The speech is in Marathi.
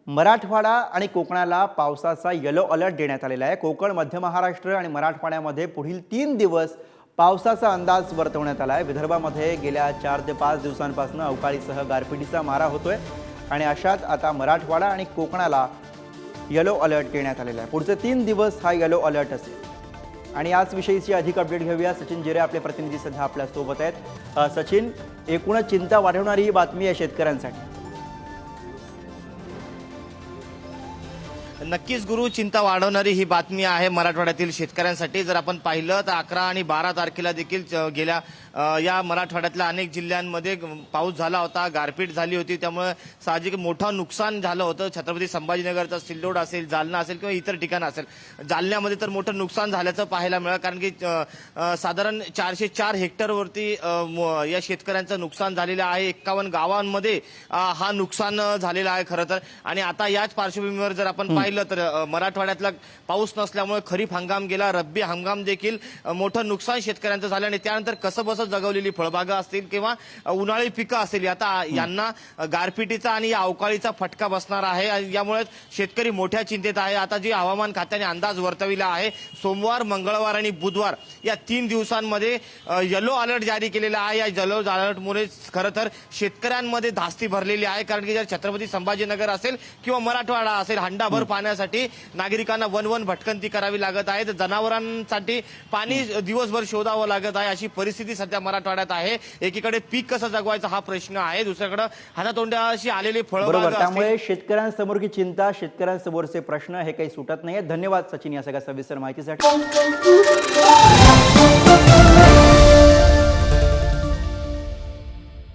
मराठवाडा आणि कोकणाला पावसाचा येलो अलर्ट देण्यात आलेला आहे। कोकण, मध्य महाराष्ट्र आणि मराठवाड्यामध्ये पुढील 3 दिवस पावसाचा अंदाज वर्तवण्यात आला आहे। विदर्भामध्ये गेल्या 4 ते 5 दिवसांपासून अवकाळीसह गारपिटीचा मारा होतोय आणि अशात आता मराठवाडा आणि कोकणाला येलो अलर्ट देण्यात आलेला आहे। पुढचे 3 दिवस हा येलो अलर्ट असेल आणि याच विषयीची अधिक अपडेट घेऊया। सचिन जिरे आपले प्रतिनिधी सध्या आपल्या सोबत आहेत। सचिन, एकूणच चिंता वाढवणारी ही बातमी आहे शेतकऱ्यांसाठी। नक्कीच गुरु, चिंता वाढवणारी ही बातमी आहे मराठवाड्यातील शेतकऱ्यांसाठी। जर आपण पाहिलं तर 11 आणि 12 तारखेला देखील गेल्या या मराठवाड्यातल्या अनेक जिल्ह्यांमध्ये पाऊस झाला होता, गारपीट झाली होती, त्यामुळे साहजिक मोठं नुकसान झालं होतं। छत्रपती संभाजीनगरचा सिल्लोड असेल, जालना असेल किंवा इतर ठिकाणं असेल, जालन्यामध्ये तर मोठं नुकसान झाल्याचं पाहायला मिळालं, कारण की साधारण 404 हेक्टरवरती या शेतकऱ्यांचं नुकसान झालेलं आहे। 51 गावांमध्ये हा नुकसान झालेला आहे खरं तर। आणि आता याच पार्श्वभूमीवर जर आपण पाहिलं तर मराठवाड्यातला पाऊस नसल्यामुळे खरीप हंगाम गेला, रब्बी हंगाम देखील मोठं नुकसान शेतकऱ्यांचं झालं आणि त्यानंतर कसंबसं जगवलेली फळबागा असतील किंवा उन्हाळी पिकं असतील, आता यांना गारपिटीचा आणि या अवकाळीचा फटका बसणार आहे। यामुळे शेतकरी मोठ्या चिंतेत आहे। आता जी हवामान खात्याने अंदाज वर्तविला आहे, सोमवार, मंगळवार आणि बुधवार या 3 दिवसांमध्ये येलो अलर्ट जारी केलेला आहे। या येलो अलर्टमुळे खरं तर शेतकऱ्यांमध्ये धास्ती भरलेली आहे, कारण की जर छत्रपती संभाजीनगर असेल किंवा मराठवाडा असेल, हंडाभर पाण्यासाठी नागरिकांना वन भटकंती करावी लागत आहे। जनावरांसाठी पाणी दिवसभर शोधावं लागत आहे, अशी परिस्थिती सध्या मराठवाड्यात आहे। एकीकडे पीक कसं जगवायचं हा प्रश्न आहे, दुसरीकडे हातातोंडाशी आलेले फळबाग। त्यामुळे शेतकऱ्यांसमोर की चिंता, शेतकऱ्यांसमोरचे प्रश्न हे काही सुटत नाहीये। धन्यवाद सचिन या सगळ्या सविस्तर माहितीसाठी।